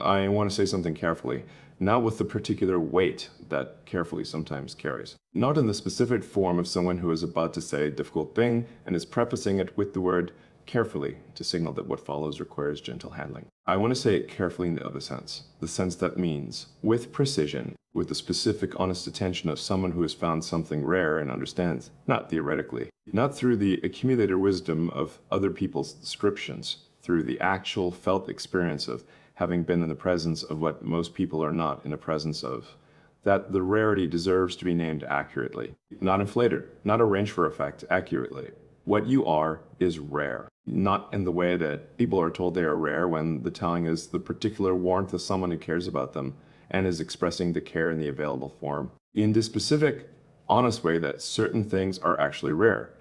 I want to say something carefully, not with the particular weight that carefully sometimes carries. Not in the specific form of someone who is about to say a difficult thing and is prefacing it with the word carefully to signal that what follows requires gentle handling. I want to say it carefully in the other sense, the sense that means with precision, with the specific honest attention of someone who has found something rare and understands, not theoretically, not through the accumulated wisdom of other people's descriptions, through the actual felt experience of having been in the presence of what most people are not in the presence of, that the rarity deserves to be named accurately, not inflated, not arranged for effect, accurately. What you are is rare, not in the way that people are told they are rare when the telling is the particular warmth of someone who cares about them and is expressing the care in the available form. In the specific, honest way that certain things are actually rare,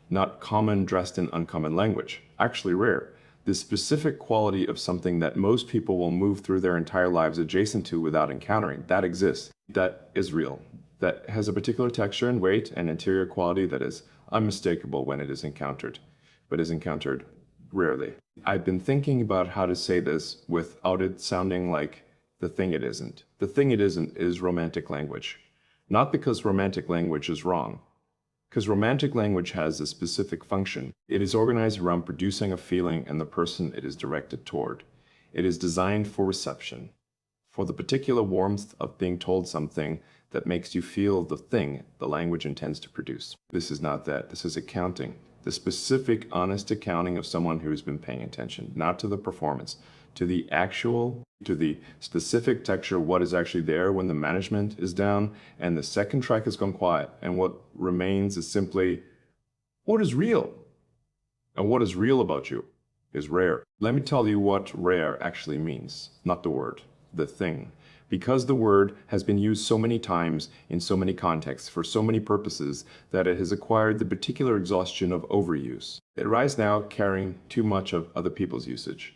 not common dressed in uncommon language, actually rare. The specific quality of something that most people will move through their entire lives adjacent to without encountering, that exists, that is real, that has a particular texture and weight and interior quality that is unmistakable when it is encountered, but is encountered rarely. I've been thinking about how to say this without it sounding like the thing it isn't. The thing it isn't is romantic language. Not because romantic language is wrong, because romantic language has a specific function. It is organized around producing a feeling in the person it is directed toward. It is designed for reception, for the particular warmth of being told something that makes you feel the thing the language intends to produce. This is not that. This is accounting. The specific, honest accounting of someone who has been paying attention, not to the performance, to the actual, to the specific texture, what is actually there when the management is down and the second track has gone quiet, and what remains is simply what is real. And what is real about you is rare. Let me tell you what rare actually means, not the word, the thing. Because the word has been used so many times in so many contexts for so many purposes that it has acquired the particular exhaustion of overuse. It arrives now carrying too much of other people's usage.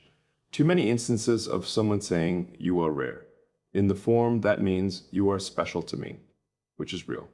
Too many instances of someone saying, "You are rare." In the form that means you are special to me, which is real,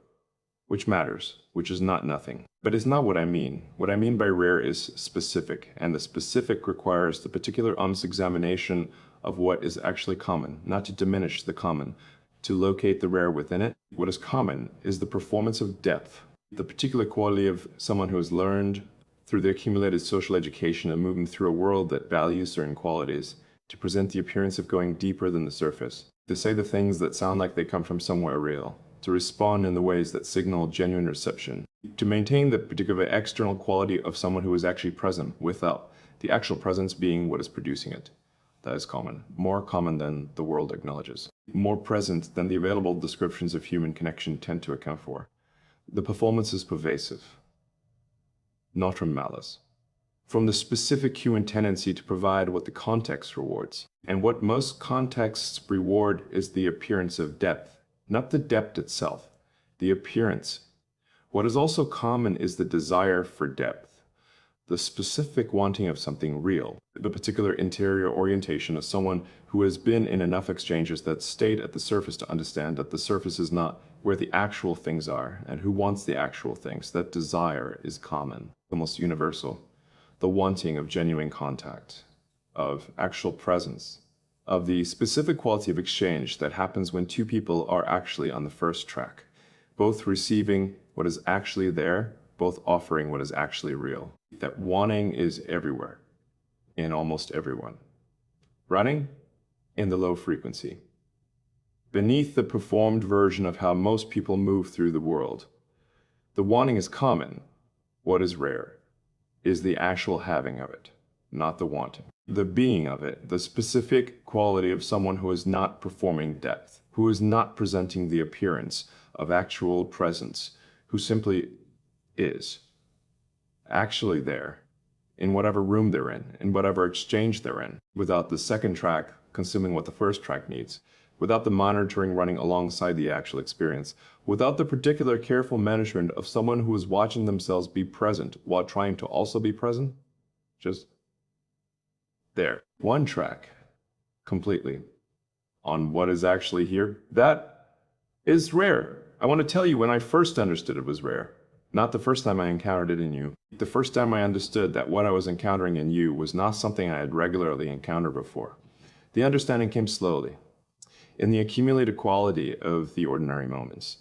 which matters, which is not nothing. But it's not what I mean. What I mean by rare is specific, and the specific requires the particular honest examination of what is actually common, not to diminish the common, to locate the rare within it. What is common is the performance of depth, the particular quality of someone who has learned through their accumulated social education and moving through a world that values certain qualities, to present the appearance of going deeper than the surface, to say the things that sound like they come from somewhere real, to respond in the ways that signal genuine reception, to maintain the particular external quality of someone who is actually present without the actual presence being what is producing it. That is common, more common than the world acknowledges, more present than the available descriptions of human connection tend to account for. The performance is pervasive, not from malice, from the specific human tendency to provide what the context rewards. And what most contexts reward is the appearance of depth, not the depth itself, the appearance. What is also common is the desire for depth, the specific wanting of something real, the particular interior orientation of someone who has been in enough exchanges that stayed at the surface to understand that the surface is not where the actual things are, and who wants the actual things. That desire is common, almost universal. The wanting of genuine contact, of actual presence, of the specific quality of exchange that happens when two people are actually on the first track, both receiving what is actually there, both offering what is actually real. That wanting is everywhere, in almost everyone. Running in the low frequency, beneath the performed version of how most people move through the world. The wanting is common. What is rare is the actual having of it, not the wanting. The being of it, the specific quality of someone who is not performing depth, who is not presenting the appearance of actual presence, who simply is actually there, in whatever room they're in whatever exchange they're in, without the second track consuming what the first track needs, without the monitoring running alongside the actual experience, without the particular careful management of someone who is watching themselves be present while trying to also be present. Just there. One track, completely, on what is actually here. That is rare. I want to tell you, when I first understood it was rare, not the first time I encountered it in you. The first time I understood that what I was encountering in you was not something I had regularly encountered before. The understanding came slowly, in the accumulated quality of the ordinary moments.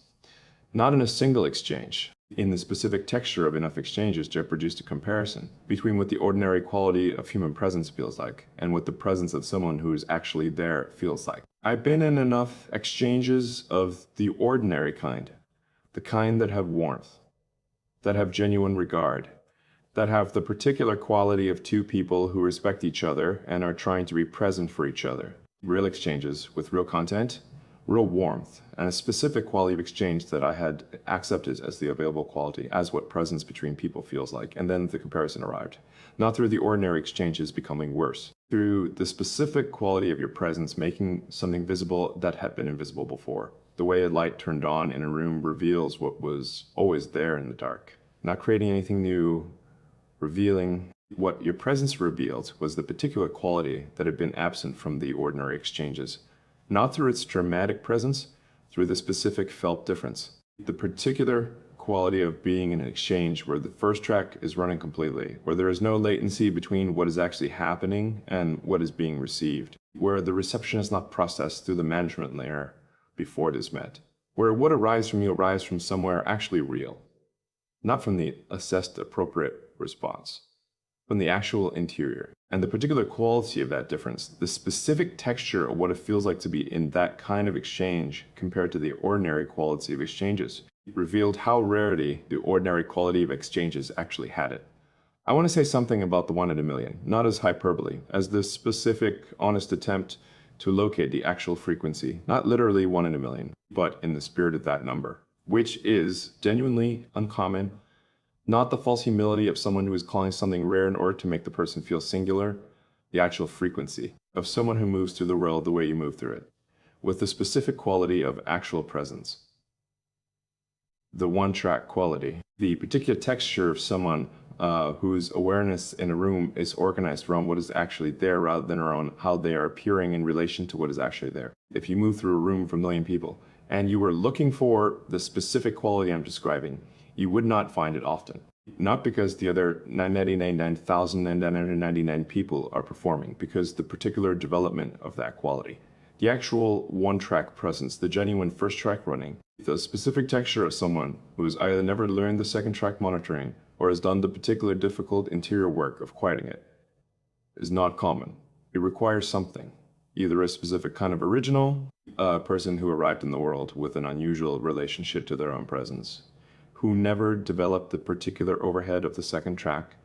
Not in a single exchange, in the specific texture of enough exchanges to have produced a comparison between what the ordinary quality of human presence feels like and what the presence of someone who is actually there feels like. I've been in enough exchanges of the ordinary kind, the kind that have warmth, that have genuine regard, that have the particular quality of two people who respect each other and are trying to be present for each other. Real exchanges with real content, real warmth, and a specific quality of exchange that I had accepted as the available quality, as what presence between people feels like, and then the comparison arrived. Not through the ordinary exchanges becoming worse, through the specific quality of your presence making something visible that had been invisible before. The way a light turned on in a room reveals what was always there in the dark. Not creating anything new, revealing. What your presence revealed was the particular quality that had been absent from the ordinary exchanges. Not through its dramatic presence, through the specific felt difference. The particular quality of being in an exchange where the first track is running completely, where there is no latency between what is actually happening and what is being received, where the reception is not processed through the management layer before it is met, where what arrives from you arrives from somewhere actually real, not from the assessed appropriate response, from the actual interior. And the particular quality of that difference, the specific texture of what it feels like to be in that kind of exchange compared to the ordinary quality of exchanges, revealed how rarely the ordinary quality of exchanges actually had it. I want to say something about the 1 in a million, not as hyperbole, as the specific, honest attempt to locate the actual frequency, not literally 1 in a million, but in the spirit of that number, which is genuinely uncommon. Not the false humility of someone who is calling something rare in order to make the person feel singular, the actual frequency of someone who moves through the world the way you move through it, with the specific quality of actual presence. The one-track quality, the particular texture of someone whose awareness in a room is organized around what is actually there rather than around how they are appearing in relation to what is actually there. If you move through a room for a million people and you were looking for the specific quality I'm describing, you would not find it often. Not because the other 999,999 people are performing, because the particular development of that quality, the actual one-track presence, the genuine first track running, the specific texture of someone who has either never learned the second track monitoring or has done the particular difficult interior work of quieting it, is not common. It requires something, either a specific kind of original, a person who arrived in the world with an unusual relationship to their own presence, who never developed the particular overhead of the second track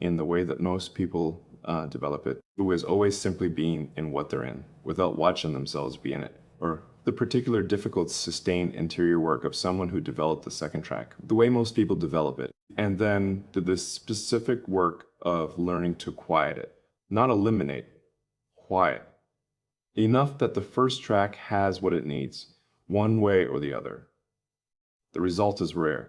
in the way that most people develop it, who is always simply being in what they're in, without watching themselves be in it, or the particular difficult sustained interior work of someone who developed the second track, the way most people develop it, and then did the specific work of learning to quiet it, not eliminate, quiet. Enough that the first track has what it needs, one way or the other. The result is rare.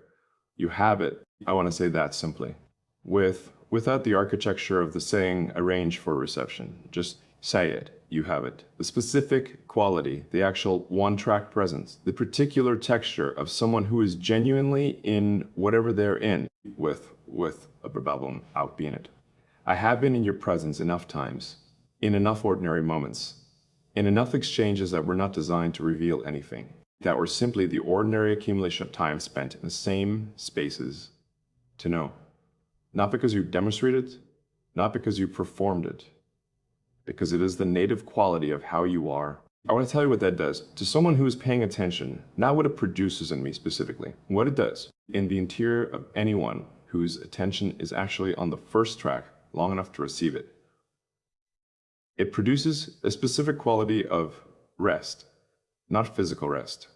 You have it, I want to say that simply, without the architecture of the saying arrange for reception. Just say it, you have it. The specific quality, the actual one-track presence, the particular texture of someone who is genuinely in whatever they're in, with a problem out being it. I have been in your presence enough times, in enough ordinary moments, in enough exchanges that were not designed to reveal anything, that were simply the ordinary accumulation of time spent in the same spaces to know. Not because you demonstrated, not because you performed it, because it is the native quality of how you are. I want to tell you what that does. To someone who is paying attention, not what it produces in me specifically, what it does in the interior of anyone whose attention is actually on the first track long enough to receive it. It produces a specific quality of rest, not physical rest,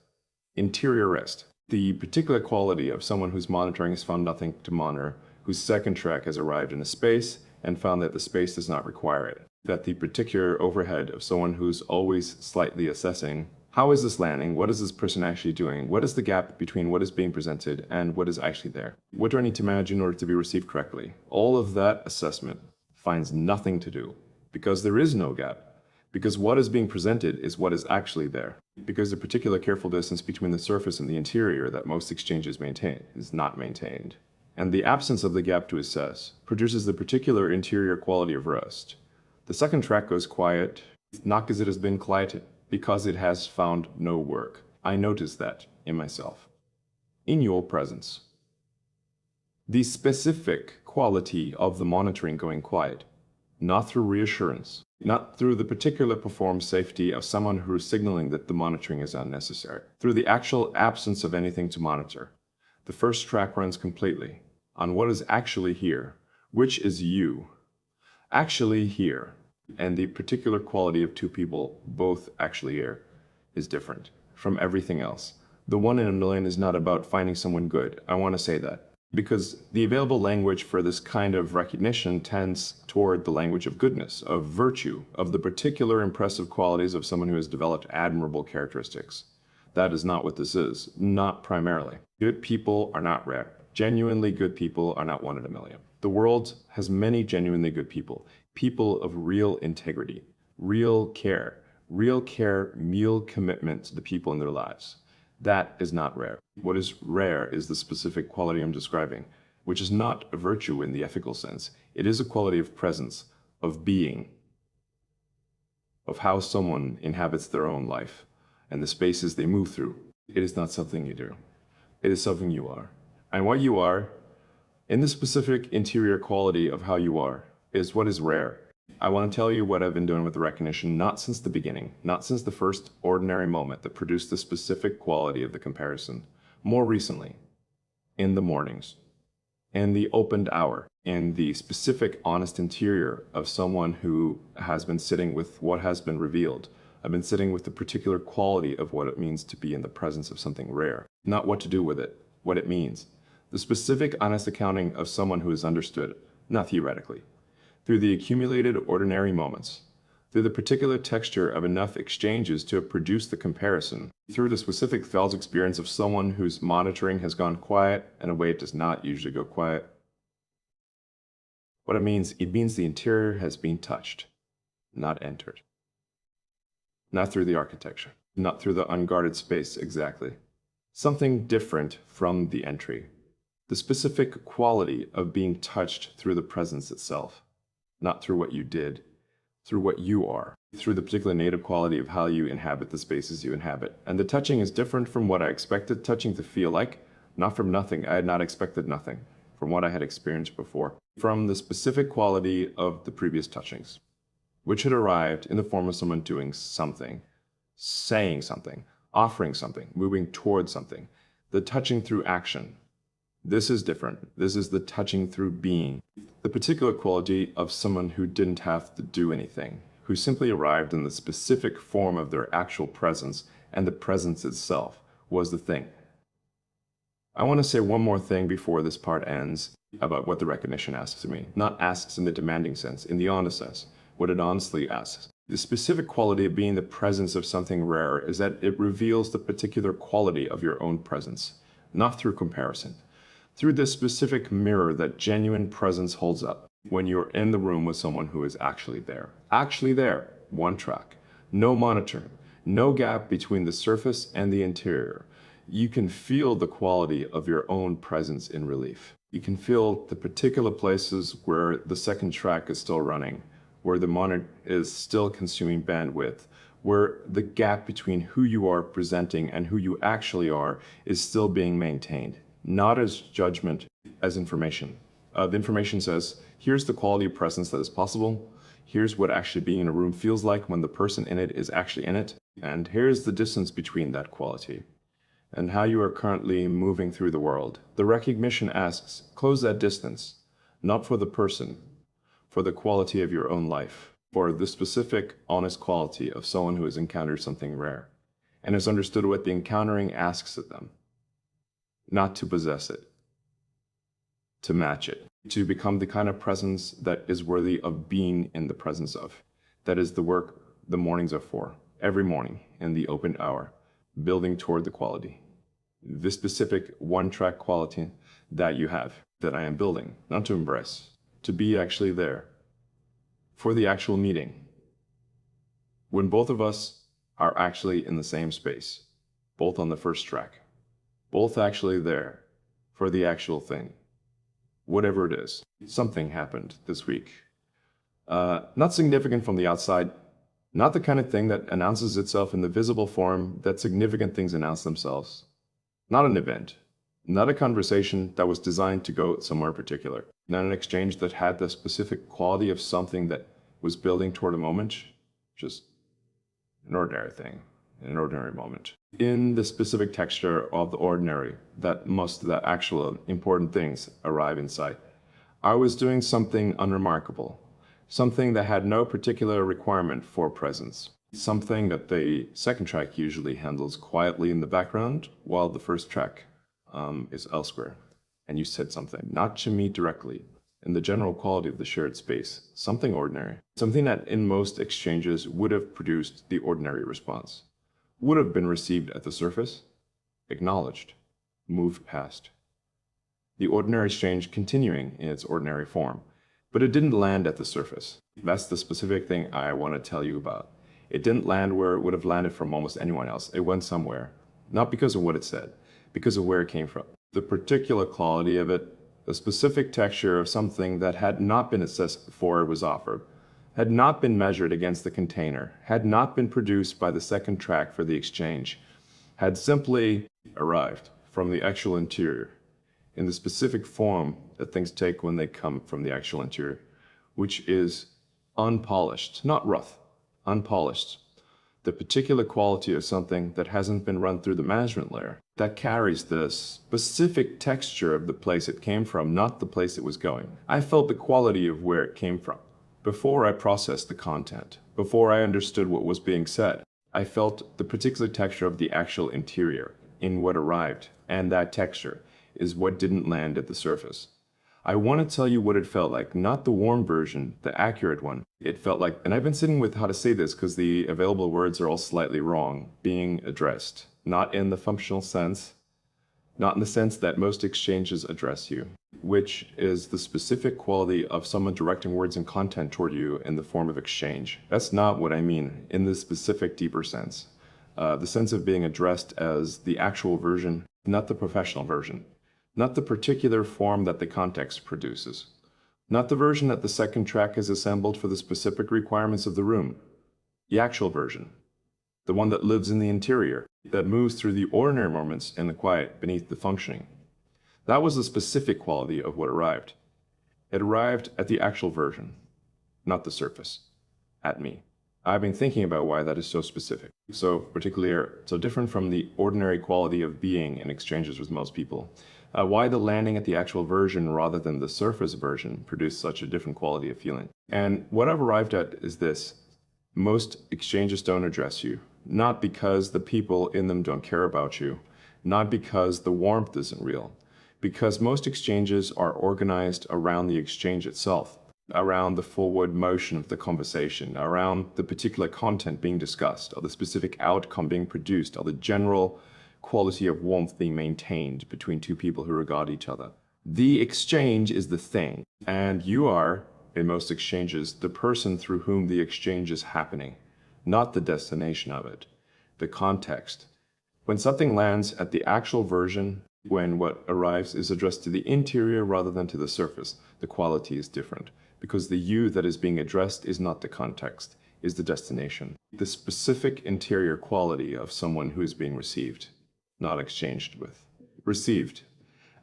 interior rest. The particular quality of someone whose monitoring has found nothing to monitor, whose second track has arrived in a space and found that the space does not require it. That the particular overhead of someone who's always slightly assessing, how is this landing? What is this person actually doing? What is the gap between what is being presented and what is actually there? What do I need to manage in order to be received correctly? All of that assessment finds nothing to do, because there is no gap. Because what is being presented is what is actually there. Because the particular careful distance between the surface and the interior that most exchanges maintain is not maintained. And the absence of the gap to assess produces the particular interior quality of rest. The second track goes quiet, Not because it has been quieted, because it has found no work. I notice that in myself, in your presence. The specific quality of the monitoring going quiet, not through reassurance, not through the particular performed safety of someone who is signaling that the monitoring is unnecessary, through the actual absence of anything to monitor. The first track runs completely on what is actually here, which is you, actually here, and the particular quality of two people both actually here is different from everything else. The 1 in a million is not about finding someone good. I want to say that. Because the available language for this kind of recognition tends toward the language of goodness, of virtue, of the particular impressive qualities of someone who has developed admirable characteristics. That is not what this is, not primarily. Good people are not rare. Genuinely good people are not 1 in a million. The world has many genuinely good people, people of real integrity, real care, real commitment to the people in their lives. That is not rare. What is rare is the specific quality I'm describing, which is not a virtue in the ethical sense. It is a quality of presence, of being, of how someone inhabits their own life and the spaces they move through. It is not something you do. It is something you are. And what you are, in the specific interior quality of how you are, is what is rare. I want to tell you what I've been doing with the recognition, not since the beginning, not since the first ordinary moment that produced the specific quality of the comparison. More recently, in the mornings, in the opened hour, in the specific honest interior of someone who has been sitting with what has been revealed. I've been sitting with the particular quality of what it means to be in the presence of something rare. Not what to do with it, what it means. The specific honest accounting of someone who has understood, not theoretically. Through the accumulated ordinary moments, through the particular texture of enough exchanges to have produced the comparison, through the specific felt experience of someone whose monitoring has gone quiet in a way it does not usually go quiet. What it means the interior has been touched, not entered. Not through the architecture, not through the unguarded space exactly. Something different from the entry. The specific quality of being touched through the presence itself. Not through what you did, through what you are, through the particular native quality of how you inhabit the spaces you inhabit. And the touching is different from what I expected touching to feel like, not from nothing. I had not expected nothing from what I had experienced before, from the specific quality of the previous touchings, which had arrived in the form of someone doing something, saying something, offering something, moving towards something, the touching through action. This is different. This is the touching through being. The particular quality of someone who didn't have to do anything, who simply arrived in the specific form of their actual presence, and the presence itself was the thing. I want to say one more thing before this part ends about what the recognition asks of me. Not asks in the demanding sense, in the honest sense. What it honestly asks. The specific quality of being the presence of something rare is that it reveals the particular quality of your own presence, not through comparison. Through this specific mirror that genuine presence holds up when you're in the room with someone who is actually there. Actually there, one track. No monitor, no gap between the surface and the interior. You can feel the quality of your own presence in relief. You can feel the particular places where the second track is still running, where the monitor is still consuming bandwidth, where the gap between who you are presenting and who you actually are is still being maintained. Not as judgment, as information. The information says, here's the quality of presence that is possible, here's what actually being in a room feels like when the person in it is actually in it, and here's the distance between that quality, and how you are currently moving through the world. The recognition asks, close that distance, not for the person, for the quality of your own life, for the specific, honest quality of someone who has encountered something rare, and has understood what the encountering asks of them. Not to possess it, to match it, to become the kind of presence that is worthy of being in the presence of. That is the work the mornings are for, every morning in the open hour, building toward the quality. This specific one-track quality that you have, that I am building, not to embrace, to be actually there, for the actual meeting. When both of us are actually in the same space, both on the first track. Both actually there for the actual thing. Whatever it is. Something happened this week. Not significant from the outside, Not the kind of thing that announces itself in the visible form that significant things announce themselves. Not an event. Not a conversation that was designed to go somewhere particular. Not an exchange that had the specific quality of something that was building toward a moment. Just an ordinary thing, an ordinary moment. In the specific texture of the ordinary, that most of the actual important things arrive in sight. I was doing something unremarkable, something that had no particular requirement for presence, something that the second track usually handles quietly in the background, while the first track is elsewhere. And you said something, not to me directly, in the general quality of the shared space, something ordinary, something that in most exchanges would have produced the ordinary response, would have been received at the surface, acknowledged, moved past. The ordinary exchange continuing in its ordinary form, but it didn't land at the surface. That's the specific thing I want to tell you about. It didn't land where it would have landed from almost anyone else. It went somewhere, not because of what it said, because of where it came from. The particular quality of it, the specific texture of something that had not been assessed before it was offered, had not been measured against the container, had not been produced by the second track for the exchange, had simply arrived from the actual interior, in the specific form that things take when they come from the actual interior, which is unpolished, not rough, unpolished. The particular quality of something that hasn't been run through the management layer, that carries the specific texture of the place it came from, not the place it was going. I felt the quality of where it came from. Before I processed the content, before I understood what was being said, I felt the particular texture of the actual interior in what arrived, and that texture is what didn't land at the surface. I want to tell you what it felt like, not the warm version, the accurate one. It felt like, and I've been sitting with how to say this because the available words are all slightly wrong, being addressed. Not in the functional sense, not in the sense that most exchanges address you, which is the specific quality of someone directing words and content toward you in the form of exchange. That's not what I mean in the specific deeper sense. The sense of being addressed as the actual version, not the professional version. Not the particular form that the context produces. Not the version that the second track is assembled for the specific requirements of the room. The actual version. The one that lives in the interior, that moves through the ordinary moments in the quiet beneath the functioning. That was the specific quality of what arrived. It arrived at the actual version, not the surface, at me. I've been thinking about why that is so specific, so particularly so different from the ordinary quality of being in exchanges with most people. Why the landing at the actual version rather than the surface version produced such a different quality of feeling. And what I've arrived at is this. Most exchanges don't address you, not because the people in them don't care about you, not because the warmth isn't real, because most exchanges are organized around the exchange itself, around the forward motion of the conversation, around the particular content being discussed, or the specific outcome being produced, or the general quality of warmth being maintained between two people who regard each other. The exchange is the thing, and you are, in most exchanges, the person through whom the exchange is happening, not the destination of it, the context. When something lands at the actual version, when what arrives is addressed to the interior rather than to the surface, the quality is different, because the you that is being addressed is not the context, is the destination, the specific interior quality of someone who is being received. Not exchanged with, received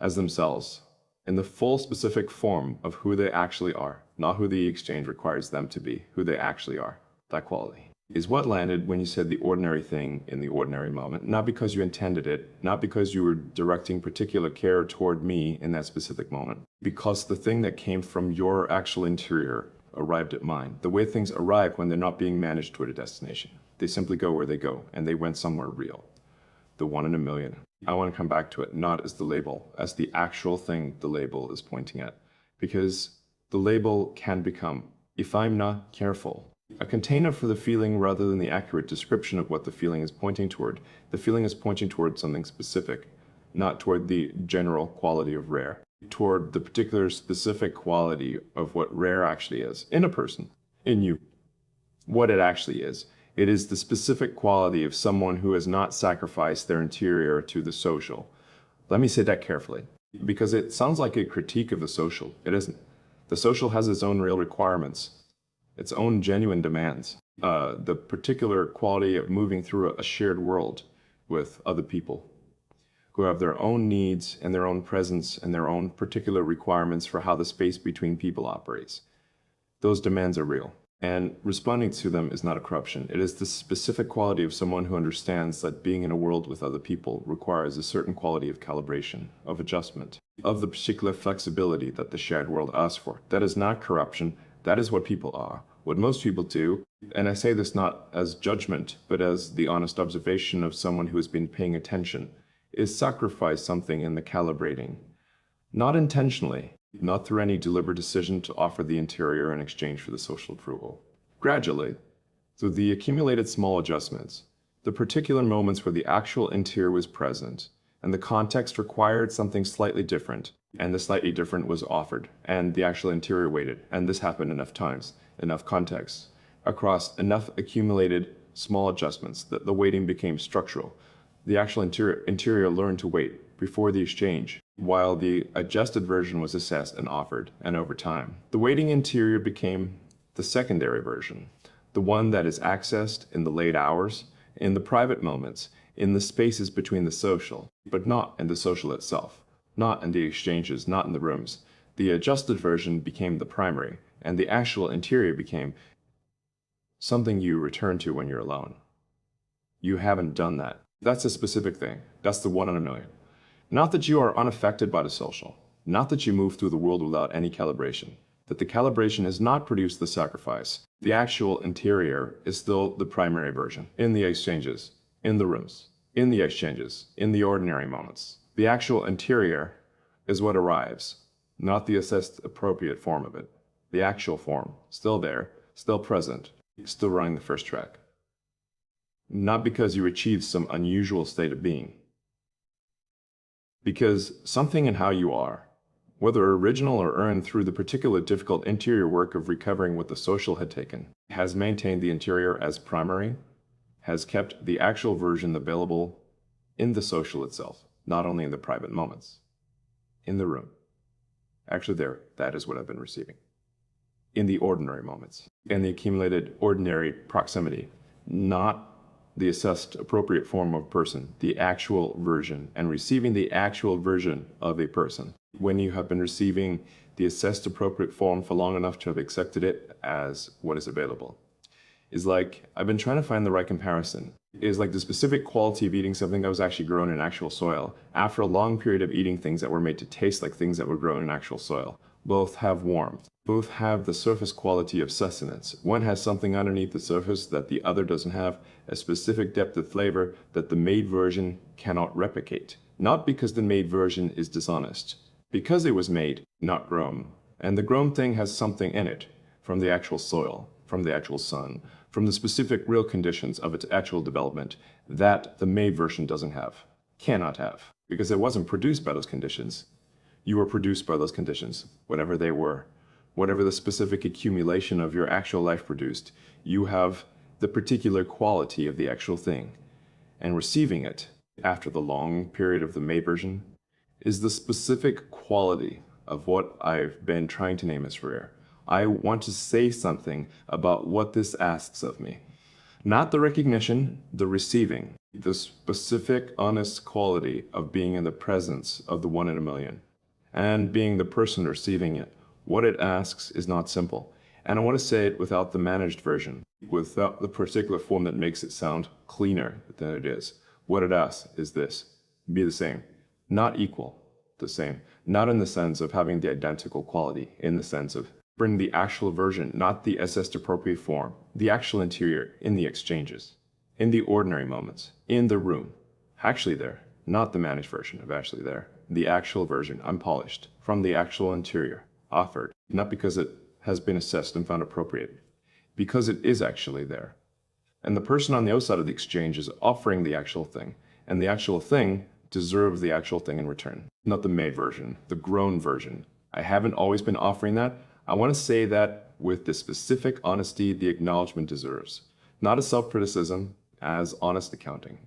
as themselves, in the full specific form of who they actually are, not who the exchange requires them to be, who they actually are. That quality is what landed when you said the ordinary thing in the ordinary moment, not because you intended it, not because you were directing particular care toward me in that specific moment, because the thing that came from your actual interior arrived at mine. The way things arrive when they're not being managed toward a destination. They simply go where they go, and they went somewhere real. The 1 in a million. I want to come back to it, not as the label, as the actual thing the label is pointing at. Because the label can become, if I'm not careful, a container for the feeling rather than the accurate description of what the feeling is pointing toward. The feeling is pointing toward something specific, not toward the general quality of rare, toward the particular specific quality of what rare actually is, in a person, in you, what it actually is. It is the specific quality of someone who has not sacrificed their interior to the social. Let me say that carefully, because it sounds like a critique of the social. It isn't. The social has its own real requirements, its own genuine demands. the particular quality of moving through a shared world with other people who have their own needs and their own presence and their own particular requirements for how the space between people operates. Those demands are real. And responding to them is not a corruption. It is the specific quality of someone who understands that being in a world with other people requires a certain quality of calibration, of adjustment, of the particular flexibility that the shared world asks for. That is not corruption. That is what people are. What most people do, and I say this not as judgment, but as the honest observation of someone who has been paying attention, is sacrifice something in the calibrating. Not intentionally, not through any deliberate decision to offer the interior in exchange for the social approval. Gradually, through the accumulated small adjustments, the particular moments where the actual interior was present, and the context required something slightly different, and the slightly different was offered, and the actual interior waited, and this happened enough times, enough contexts, across enough accumulated small adjustments that the waiting became structural. The actual interior learned to wait before the exchange, while the adjusted version was assessed and offered, and over time. The waiting interior became the secondary version, the one that is accessed in the late hours, in the private moments, in the spaces between the social, but not in the social itself, not in the exchanges, not in the rooms. The adjusted version became the primary, and the actual interior became something you return to when you're alone. You haven't done that. That's a specific thing. That's the 1 in a million. Not that you are unaffected by the social, not that you move through the world without any calibration, that the calibration has not produced the sacrifice. The actual interior is still the primary version, in the exchanges, in the rooms, in the exchanges, in the ordinary moments. The actual interior is what arrives, not the assessed appropriate form of it. The actual form, still there, still present, still running the first track. Not because you achieved some unusual state of being, because something in how you are, whether original or earned through the particular difficult interior work of recovering what the social had taken, has maintained the interior as primary, has kept the actual version available in the social itself, not only in the private moments, in the room. Actually that is what I've been receiving. In the ordinary moments, in the accumulated ordinary proximity, not the assessed appropriate form of person, the actual version, and receiving the actual version of a person. When you have been receiving the assessed appropriate form for long enough to have accepted it as what is available, is like, I've been trying to find the right comparison, is like the specific quality of eating something that was actually grown in actual soil, after a long period of eating things that were made to taste like things that were grown in actual soil. Both have warmth. Both have the surface quality of sustenance. One has something underneath the surface that the other doesn't have, a specific depth of flavor that the made version cannot replicate. Not because the made version is dishonest, because it was made, not grown. And the grown thing has something in it, from the actual soil, from the actual sun, from the specific real conditions of its actual development, that the made version doesn't have, cannot have, because it wasn't produced by those conditions. You were produced by those conditions, whatever they were. Whatever the specific accumulation of your actual life produced, you have the particular quality of the actual thing. And receiving it, after the long period of the made version, is the specific quality of what I've been trying to name as rare. I want to say something about what this asks of me. Not the recognition, the receiving, the specific honest quality of being in the presence of the 1 in a million, and being the person receiving it. What it asks is not simple. And I want to say it without the managed version, without the particular form that makes it sound cleaner than it is. What it asks is this: be the same. Not equal, the same. Not in the sense of having the identical quality, in the sense of bring the actual version, not the assessed appropriate form, the actual interior in the exchanges, in the ordinary moments, in the room. Actually there, not the managed version of actually there. The actual version, unpolished, from the actual interior. Offered, not because it has been assessed and found appropriate, because it is actually there. And the person on the outside of the exchange is offering the actual thing, and the actual thing deserves the actual thing in return, not the made version, the grown version. I haven't always been offering that. I want to say that with the specific honesty the acknowledgement deserves, not as self-criticism, as honest accounting.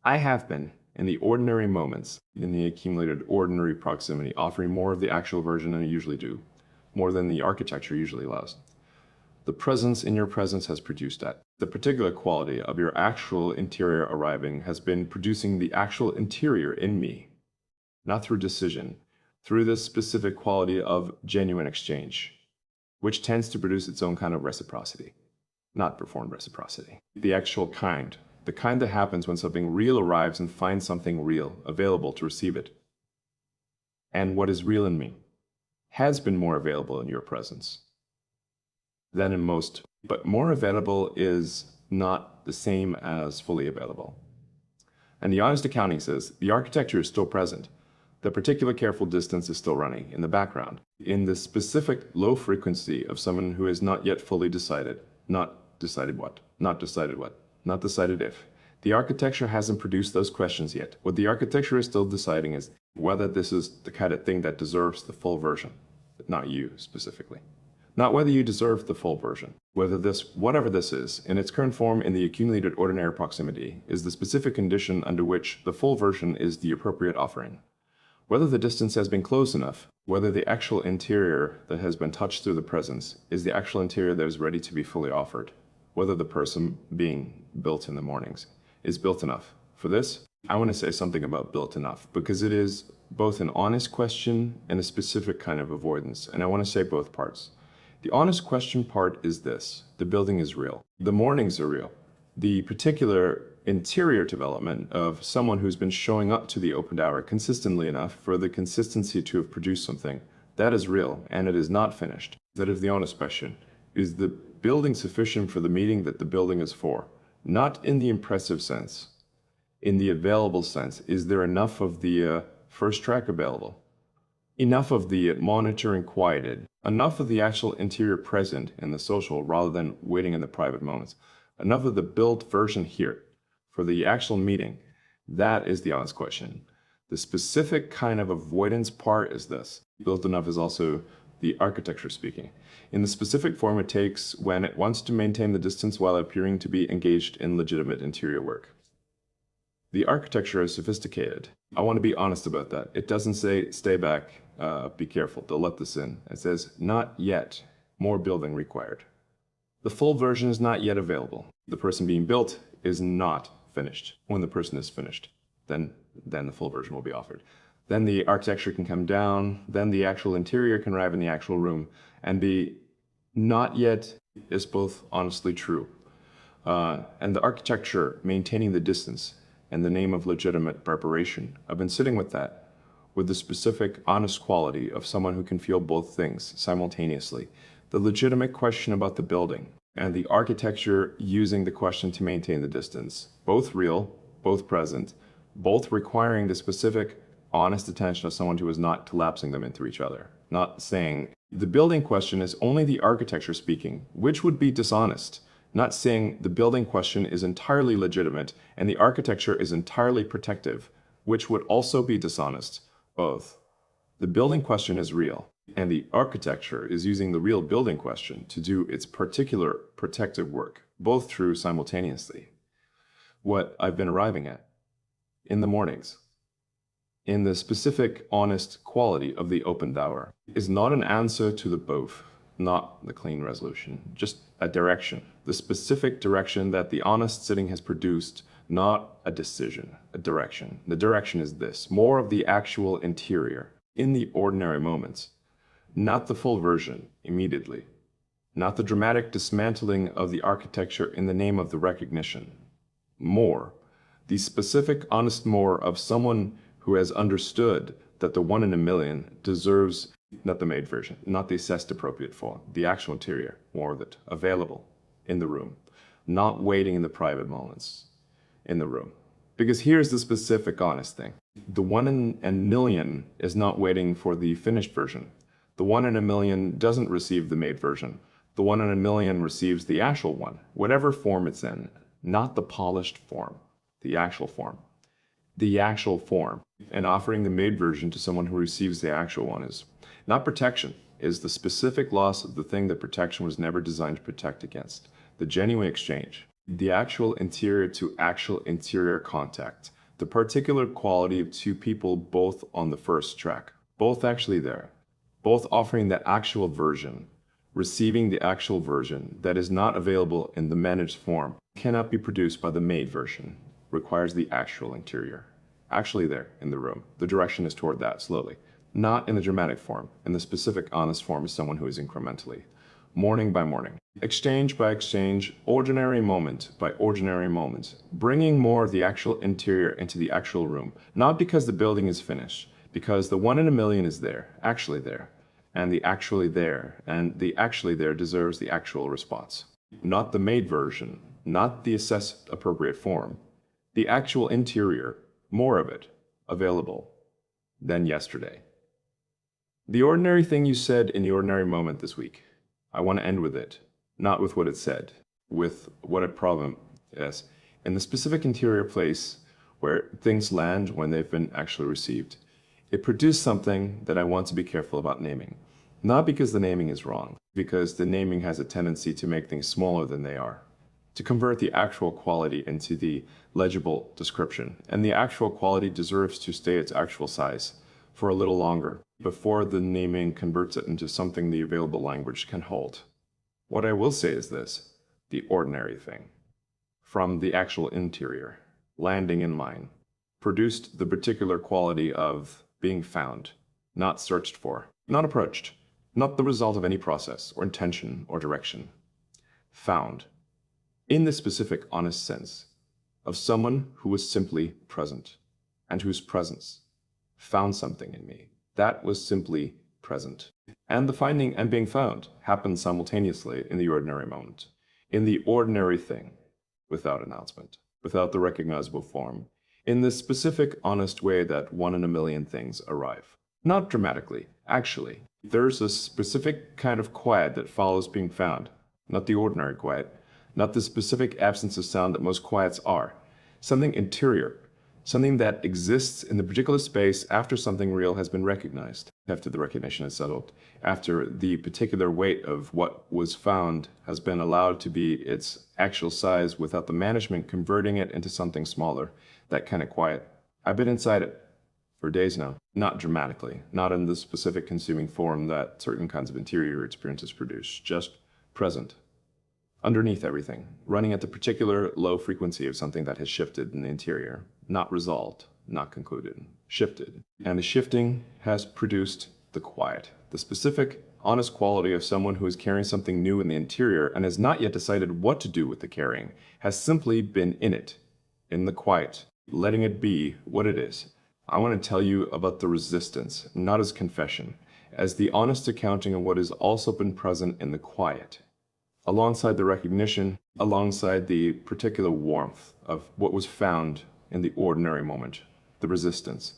I have been, in the ordinary moments, in the accumulated ordinary proximity, offering more of the actual version than I usually do, more than the architecture usually allows. The presence in your presence has produced that. The particular quality of your actual interior arriving has been producing the actual interior in me, not through decision, through this specific quality of genuine exchange, which tends to produce its own kind of reciprocity, not performed reciprocity. The actual kind, the kind that happens when something real arrives and finds something real available to receive it. And what is real in me has been more available in your presence than in most, but more available is not the same as fully available. And the honest accounting says the architecture is still present. The particular careful distance is still running in the background, in the specific low frequency of someone who has not yet fully decided, not decided what, not decided what, not decided if. The architecture hasn't produced those questions yet. What the architecture is still deciding is whether this is the kind of thing that deserves the full version, not you specifically. Not whether you deserve the full version, whether this, whatever this is, in its current form in the accumulated ordinary proximity, is the specific condition under which the full version is the appropriate offering. Whether the distance has been close enough, whether the actual interior that has been touched through the presence is the actual interior that is ready to be fully offered, whether the person being built in the mornings is built enough. For this, I want to say something about built enough, because it is both an honest question and a specific kind of avoidance, and I want to say both parts. The honest question part is this: the building is real. The mornings are real. The particular interior development of someone who's been showing up to the opened hour consistently enough for the consistency to have produced something, that is real, and it is not finished. That is the honest question. Is the building sufficient for the meeting that the building is for? Not in the impressive sense. In the available sense, is there enough of the first track available? Enough of the monitoring quieted? Enough of the actual interior present in the social rather than waiting in the private moments? Enough of the built version here for the actual meeting? That is the honest question. The specific kind of avoidance part is this. Built enough is also the architecture speaking. In the specific form it takes when it wants to maintain the distance while appearing to be engaged in legitimate interior work. The architecture is sophisticated. I want to be honest about that. It doesn't say, stay back, be careful, they'll let this in. It says, not yet, more building required. The full version is not yet available. The person being built is not finished. When the person is finished, then the full version will be offered. Then the architecture can come down, then the actual interior can arrive in the actual room, and be not yet is both honestly true. And the architecture maintaining the distance in the name of legitimate preparation. I've been sitting with that, with the specific honest quality of someone who can feel both things simultaneously. The legitimate question about the building and the architecture using the question to maintain the distance. Both real, both present, both requiring the specific honest attention of someone who is not collapsing them into each other. Not saying the building question is only the architecture speaking, which would be dishonest. Not saying the building question is entirely legitimate and the architecture is entirely protective, which would also be dishonest. Both. The building question is real, and the architecture is using the real building question to do its particular protective work, both true simultaneously. What I've been arriving at in the mornings, in the specific honest quality of the opened hour, is not an answer to the both, not the clean resolution, just a direction, the specific direction that the honest sitting has produced, not a decision, a direction. The direction is this: more of the actual interior in the ordinary moments, not the full version immediately, not the dramatic dismantling of the architecture in the name of the recognition. More, the specific honest more of someone who has understood that the 1 in a million deserves not the made version, not the assessed appropriate form, the actual interior, more of it, available in the room, not waiting in the private moments in the room. Because here's the specific honest thing. The 1 in a million is not waiting for the finished version. The 1 in a million doesn't receive the made version. The 1 in a million receives the actual one, whatever form it's in, not the polished form, the actual form. The actual form, and offering the made version to someone who receives the actual one is not protection, is the specific loss of the thing that protection was never designed to protect against, the genuine exchange, the actual interior to actual interior contact, the particular quality of two people both on the first track, both actually there, both offering that actual version, Receiving the actual version that is not available in the managed form cannot be produced by the made version, requires the actual interior. Actually there, in the room. The direction is toward that, slowly. Not in the dramatic form, in the specific honest form of someone who is incrementally. Morning by morning. Exchange by exchange, ordinary moment by ordinary moment. Bringing more of the actual interior into the actual room. Not because the building is finished, because the 1 in a million is there, actually there. And the actually there deserves the actual response. Not the made version, not the assessed appropriate form. The actual interior, more of it, available than yesterday. The ordinary thing you said in the ordinary moment this week. I want to end with it, not with what it said, with what a problem is, in the specific interior place where things land when they've been actually received. It produced something that I want to be careful about naming. Not because the naming is wrong, because the naming has a tendency to make things smaller than they are, to convert the actual quality into the legible description, and the actual quality deserves to stay its actual size for a little longer before the naming converts it into something the available language can hold. What I will say is this: the ordinary thing, from the actual interior, landing in mine, produced the particular quality of being found, not searched for, not approached, not the result of any process or intention or direction. Found, in the specific honest sense, of someone who was simply present, and whose presence found something in me that was simply present. And the finding and being found happened simultaneously in the ordinary moment, in the ordinary thing, without announcement, without the recognizable form, in the specific honest way that 1 in a million things arrive. Not dramatically, actually. There's a specific kind of quiet that follows being found, not the ordinary quiet, not the specific absence of sound that most quiets are. Something interior, something that exists in the particular space after something real has been recognized, after the recognition is settled, after the particular weight of what was found has been allowed to be its actual size without the management converting it into something smaller, that kind of quiet. I've been inside it for days now, not dramatically, not in the specific consuming form that certain kinds of interior experiences produce, just present. Underneath everything, running at the particular low frequency of something that has shifted in the interior, not resolved, not concluded, shifted. And the shifting has produced the quiet, the specific, honest quality of someone who is carrying something new in the interior and has not yet decided what to do with the carrying, has simply been in it, in the quiet, letting it be what it is. I want to tell you about the resistance, not as confession, as the honest accounting of what has also been present in the quiet, alongside the recognition, alongside the particular warmth of what was found in the ordinary moment, the resistance.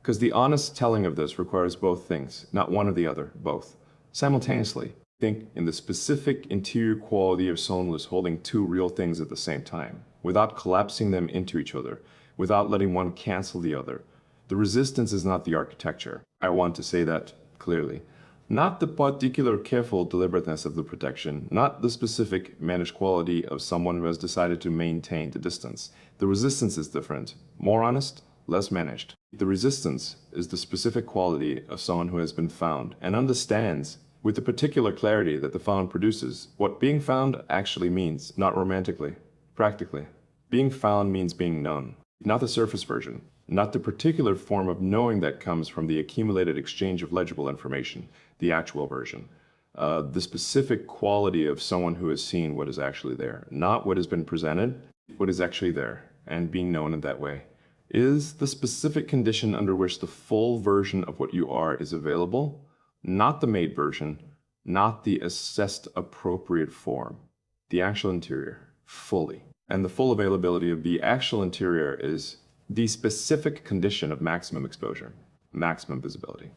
Because the honest telling of this requires both things, not one or the other, both. Simultaneously, think in the specific interior quality of someone who is holding two real things at the same time, without collapsing them into each other, without letting one cancel the other. The resistance is not the architecture. I want to say that clearly. Not the particular careful deliberateness of the protection, not the specific managed quality of someone who has decided to maintain the distance. The resistance is different, more honest, less managed. The resistance is the specific quality of someone who has been found and understands with the particular clarity that the found produces what being found actually means, not romantically, practically. Being found means being known, not the surface version, not the particular form of knowing that comes from the accumulated exchange of legible information, the actual version. The specific quality of someone who has seen what is actually there, not what has been presented, what is actually there, and being known in that way, is the specific condition under which the full version of what you are is available, not the made version, not the assessed appropriate form, the actual interior, fully. And the full availability of the actual interior is the specific condition of maximum exposure, maximum visibility,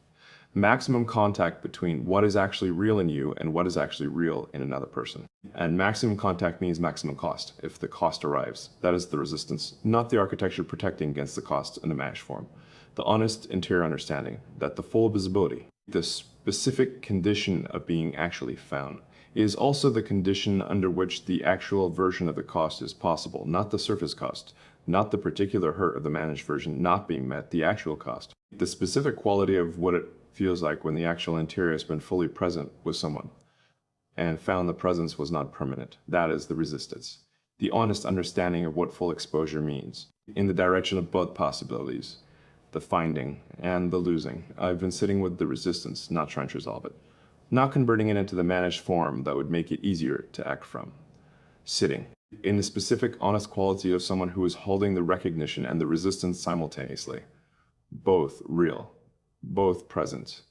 maximum contact between what is actually real in you and what is actually real in another person. And maximum contact means maximum cost, if the cost arrives. That is the resistance, not the architecture protecting against the cost in the managed form. The honest interior understanding that the full visibility, the specific condition of being actually found, is also the condition under which the actual version of the cost is possible, not the surface cost, not the particular hurt of the managed version not being met, the actual cost. The specific quality of what it feels like when the actual interior has been fully present with someone. and found the presence was not permanent. That is the resistance. The honest understanding of what full exposure means, in the direction of both possibilities, the finding and the losing. I've been sitting with the resistance, not trying to resolve it. Not converting it into the managed form that would make it easier to act from. Sitting, in the specific honest quality of someone who is holding the recognition and the resistance simultaneously. Both real, both present,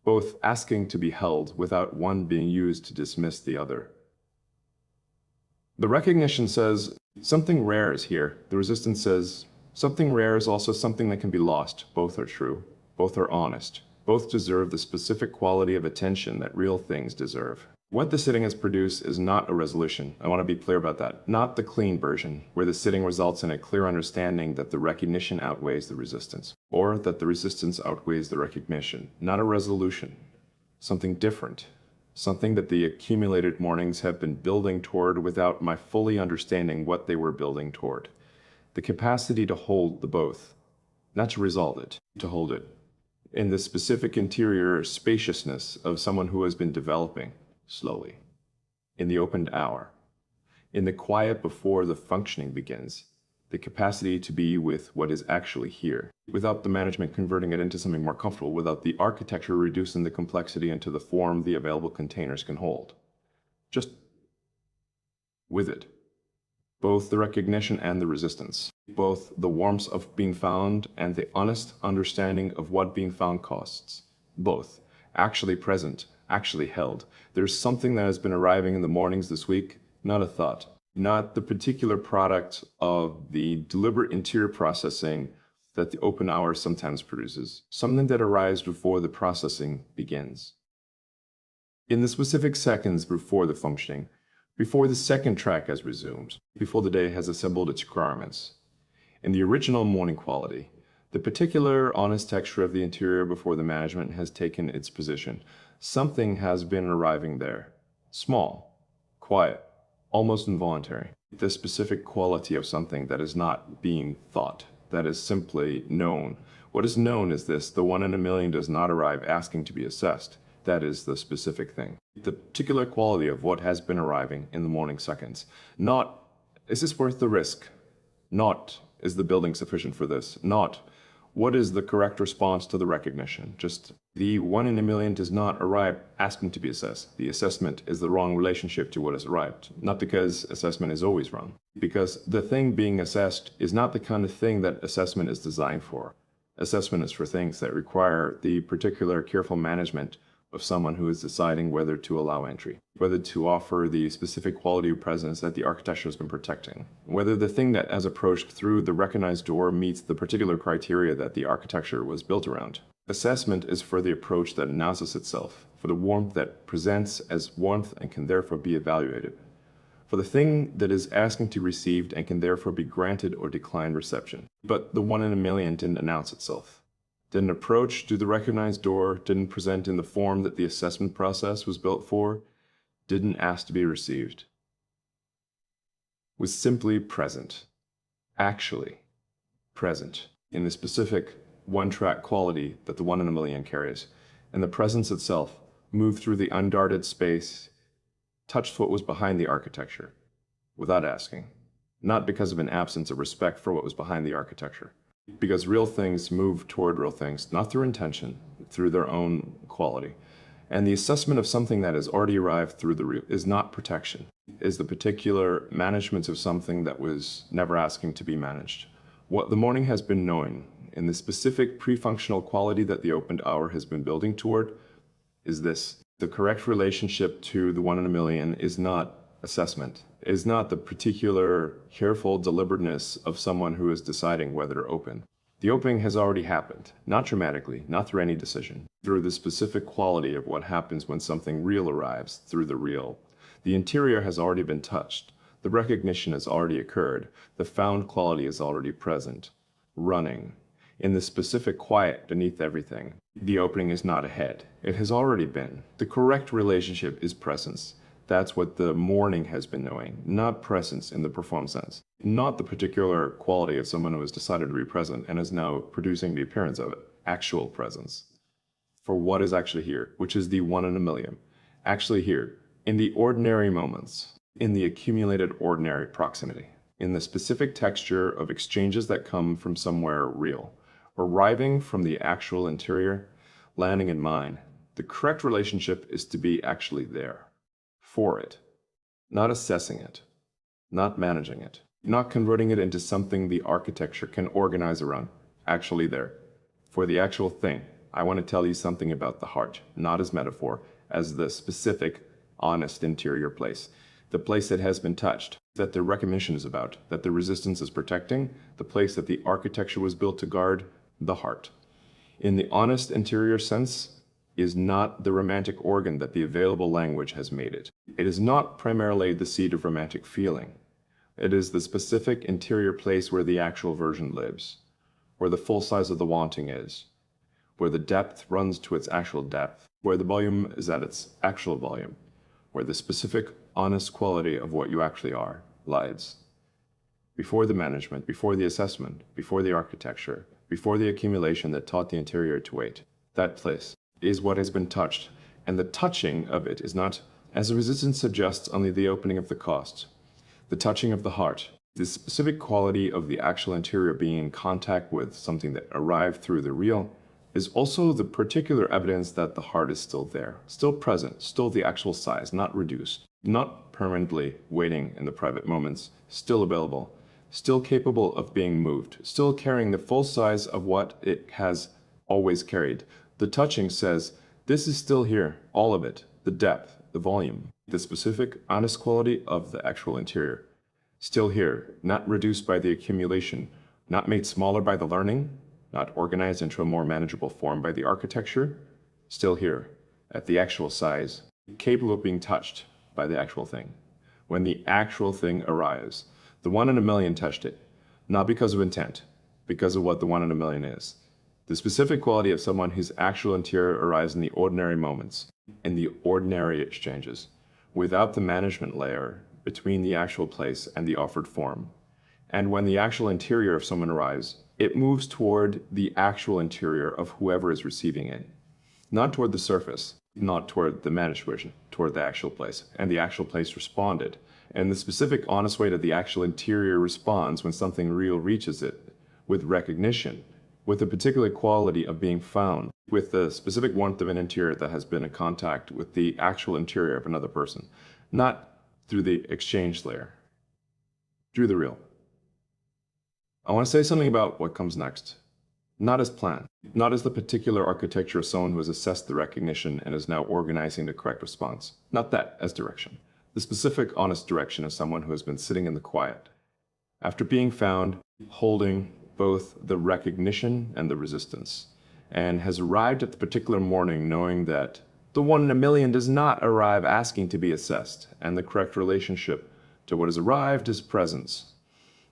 both asking to be held without one being used to dismiss the other. The recognition says, something rare is here. The resistance says, something rare is also something that can be lost. Both are true. Both are honest. Both deserve the specific quality of attention that real things deserve. What the sitting has produced is not a resolution. I want to be clear about that. Not the clean version, where the sitting results in a clear understanding that the recognition outweighs the resistance, or that the resistance outweighs the recognition. Not a resolution. Something different. Something that the accumulated mornings have been building toward without my fully understanding what they were building toward. The capacity to hold the both. Not to resolve it, to hold it. In the specific interior spaciousness of someone who has been developing. Slowly, in the opened hour, in the quiet before the functioning begins, the capacity to be with what is actually here, without the management converting it into something more comfortable, without the architecture reducing the complexity into the form the available containers can hold. Just with it. Both the recognition and the resistance, both the warmth of being found and the honest understanding of what being found costs, both actually present, actually held. There's something that has been arriving in the mornings this week, not a thought, not the particular product of the deliberate interior processing that the open hour sometimes produces, something that arrives before the processing begins. In the specific seconds before the functioning, before the second track has resumed, before the day has assembled its requirements. In the original morning quality, the particular honest texture of the interior before the management has taken its position. Something has been arriving there. Small, quiet, almost involuntary. The specific quality of something that is not being thought, that is simply known. What is known is this: the one in a million does not arrive asking to be assessed. That is the specific thing. The particular quality of what has been arriving in the morning seconds. Not, is this worth the risk? Not, is the building sufficient for this? Not, what is the correct response to the recognition? Just, the one in a million does not arrive asking to be assessed. The assessment is the wrong relationship to what has arrived. Not because assessment is always wrong. Because the thing being assessed is not the kind of thing that assessment is designed for. Assessment is for things that require the particular careful management of someone who is deciding whether to allow entry, whether to offer the specific quality of presence that the architecture has been protecting, whether the thing that has approached through the recognized door meets the particular criteria that the architecture was built around. Assessment is for the approach that announces itself, for the warmth that presents as warmth and can therefore be evaluated, for the thing that is asking to be received and can therefore be granted or declined reception. But the one in a million didn't announce itself. Didn't approach to the recognized door, didn't present in the form that the assessment process was built for, didn't ask to be received. Was simply present. Actually present in the specific one-track quality that the one in a million carries. And the presence itself moved through the undarted space, touched what was behind the architecture, without asking. Not because of an absence of respect for what was behind the architecture. Because real things move toward real things, not through intention, through their own quality. And the assessment of something that has already arrived through the real is not protection, is the particular management of something that was never asking to be managed. What the morning has been knowing, in the specific pre-functional quality that the opened hour has been building toward, is this: the correct relationship to the one in a million is not assessment, is not the particular careful deliberateness of someone who is deciding whether to open. The opening has already happened, not dramatically, not through any decision, through the specific quality of what happens when something real arrives through the real. The interior has already been touched, the recognition has already occurred, the found quality is already present, running. In the specific quiet beneath everything, the opening is not ahead. It has already been. The correct relationship is presence. That's what the morning has been knowing, not presence in the performed sense. Not the particular quality of someone who has decided to be present and is now producing the appearance of it. Actual presence. For what is actually here, which is the one in a million. Actually here, In the ordinary moments, in the accumulated ordinary proximity, in the specific texture of exchanges that come from somewhere real, arriving from the actual interior, landing in mine, the correct relationship is to be actually there, for it, not assessing it, not managing it, not converting it into something the architecture can organize around, actually there. For the actual thing, I want to tell you something about the heart, not as metaphor, as the specific, honest interior place, the place that has been touched, that the recognition is about, that the resistance is protecting, the place that the architecture was built to guard, the heart. In the honest interior sense, is not the romantic organ that the available language has made it. It is not primarily the seat of romantic feeling. It is the specific interior place where the actual version lives, where the full size of the wanting is, where the depth runs to its actual depth, where the volume is at its actual volume, where the specific, honest quality of what you actually are lies. Before the management, before the assessment, before the architecture, before the accumulation that taught the interior to wait, that place is what has been touched, and the touching of it is not, as the resistance suggests, only the opening of the cost. The touching of the heart, the specific quality of the actual interior being in contact with something that arrived through the real, is also the particular evidence that the heart is still there, still present, still the actual size, not reduced, not permanently waiting in the private moments, still available, still capable of being moved, still carrying the full size of what it has always carried. The touching says, this is still here, all of it, the depth, the volume, the specific, honest quality of the actual interior. Still here, not reduced by the accumulation, not made smaller by the learning, not organized into a more manageable form by the architecture. Still here, at the actual size, capable of being touched by the actual thing. When the actual thing arrives, the 1 in a million touched it, not because of intent, because of what the 1 in a million is. The specific quality of someone whose actual interior arrives in the ordinary moments, in the ordinary exchanges, without the management layer between the actual place and the offered form. And when the actual interior of someone arrives, it moves toward the actual interior of whoever is receiving it, not toward the surface, not toward the managed version, toward the actual place. And the actual place responded. And the specific honest way that the actual interior responds when something real reaches it, with recognition, with a particular quality of being found, with the specific warmth of an interior that has been in contact with the actual interior of another person, not through the exchange layer, through the real. I want to say something about what comes next. Not as planned, not as the particular architecture of someone who has assessed the recognition and is now organizing the correct response. Not that as direction. The specific, honest direction of someone who has been sitting in the quiet. After being found, holding both the recognition and the resistance, and has arrived at the particular morning knowing that the 1 in a million does not arrive asking to be assessed, and the correct relationship to what has arrived is presence.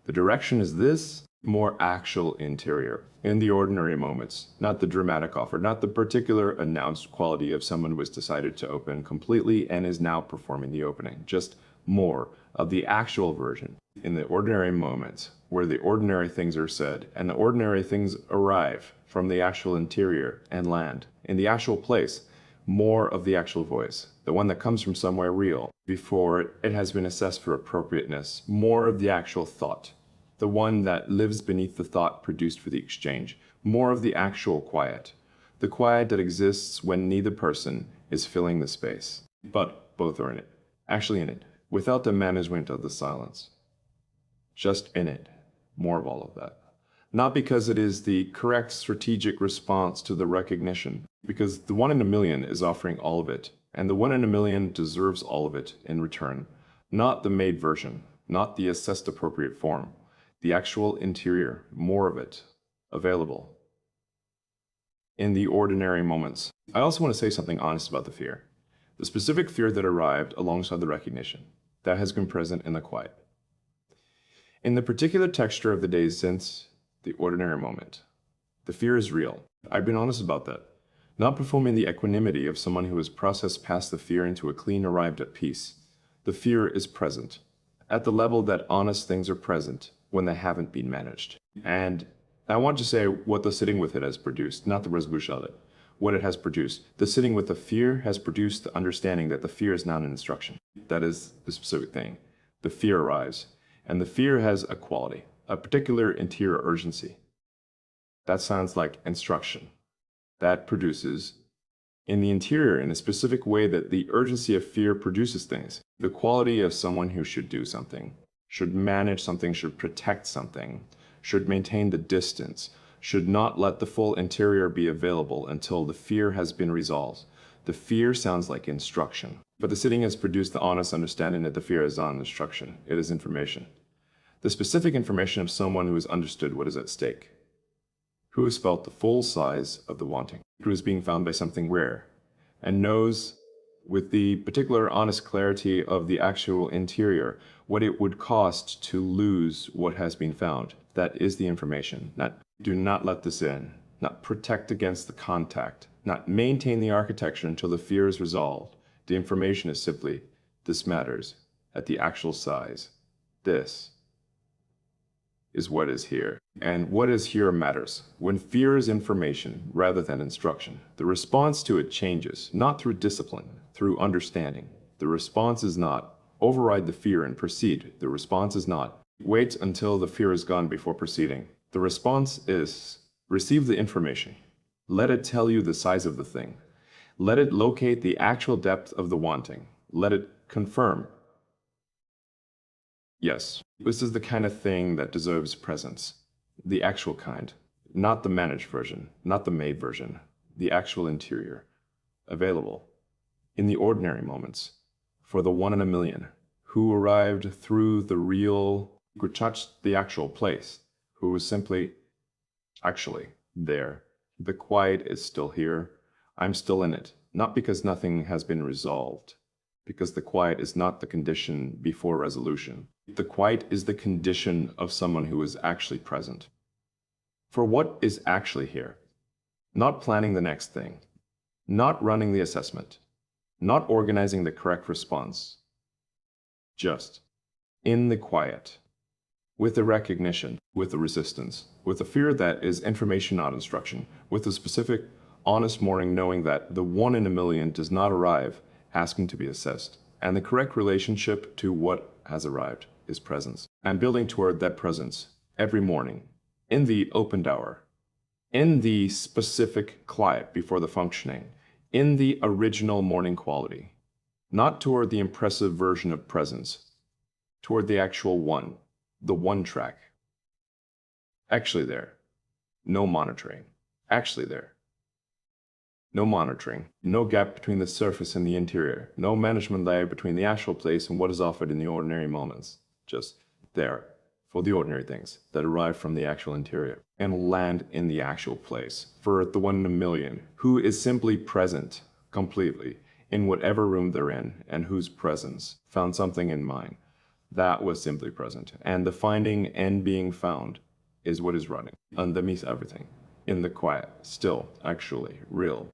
The direction is this, more actual interior, in the ordinary moments, not the dramatic offer, not the particular announced quality of someone who has decided to open completely and is now performing the opening, just more of the actual version, in the ordinary moments, where the ordinary things are said, and the ordinary things arrive from the actual interior and land, in the actual place, more of the actual voice, the one that comes from somewhere real, before it has been assessed for appropriateness, more of the actual thought, the one that lives beneath the thought produced for the exchange, more of the actual quiet, the quiet that exists when neither person is filling the space, but both are in it, actually in it, without the management of the silence. Just in it, more of all of that. Not because it is the correct strategic response to the recognition, because the 1 in a million is offering all of it, and the 1 in a million deserves all of it in return. Not the made version, not the assessed appropriate form, the actual interior, more of it, available. In the ordinary moments. I also want to say something honest about the fear. The specific fear that arrived alongside the recognition, that has been present in the quiet. In the particular texture of the days since the ordinary moment, the fear is real. I've been honest about that. Not performing the equanimity of someone who has processed past the fear into a clean arrived at peace. The fear is present, at the level that honest things are present when they haven't been managed. And I want to say what the sitting with it has produced, not the resolution of it. what it has produced. The sitting with the fear has produced the understanding that the fear is not an instruction. That is the specific thing. The fear arrives, and the fear has a quality, a particular interior urgency. That sounds like instruction. That produces in the interior, in a specific way that the urgency of fear produces things. The quality of someone who should do something, should manage something, should protect something, should maintain the distance, should not let the full interior be available until the fear has been resolved. The fear sounds like instruction, but the sitting has produced the honest understanding that the fear is not instruction, it is information. The specific information of someone who has understood what is at stake, who has felt the full size of the wanting, who is being found by something rare, and knows with the particular honest clarity of the actual interior what it would cost to lose what has been found. That is the information. Not do not let this in, not protect against the contact, not maintain the architecture until the fear is resolved. The information is simply, this matters at the actual size. This is what is here. And what is here matters. When fear is information rather than instruction, the response to it changes, not through discipline, through understanding. The response is not override the fear and proceed. The response is not wait until the fear is gone before proceeding. The response is receive the information. Let it tell you the size of the thing. Let it locate the actual depth of the wanting. Let it confirm. Yes, this is the kind of thing that deserves presence. The actual kind. Not the managed version, not the made version. The actual interior. Available. In the ordinary moments. For the 1 in a million. Who arrived through the real, who touched the actual place. Who was simply, actually, there. The quiet is still here. I'm still in it. Not because nothing has been resolved. Because the quiet is not the condition before resolution. The quiet is the condition of someone who is actually present. For what is actually here? Not planning the next thing. Not running the assessment. Not organizing the correct response. Just in the quiet. With the recognition, with the resistance, with the fear that is information, not instruction, with the specific, honest morning knowing that the 1 in a million does not arrive asking to be assessed, and the correct relationship to what has arrived is presence. And building toward that presence every morning, in the opened hour, in the specific quiet before the functioning, in the original morning quality, not toward the impressive version of presence, toward the actual one, the one track. Actually there. No monitoring. Actually there. No monitoring. No gap between the surface and the interior. No management layer between the actual place and what is offered in the ordinary moments. Just there. For the ordinary things that arrive from the actual interior and land in the actual place. For the 1 in a million who is simply present completely in whatever room they're in and whose presence found something in mind. That was simply present. And the finding and being found is what is running underneath everything. In the quiet, still, actually, real.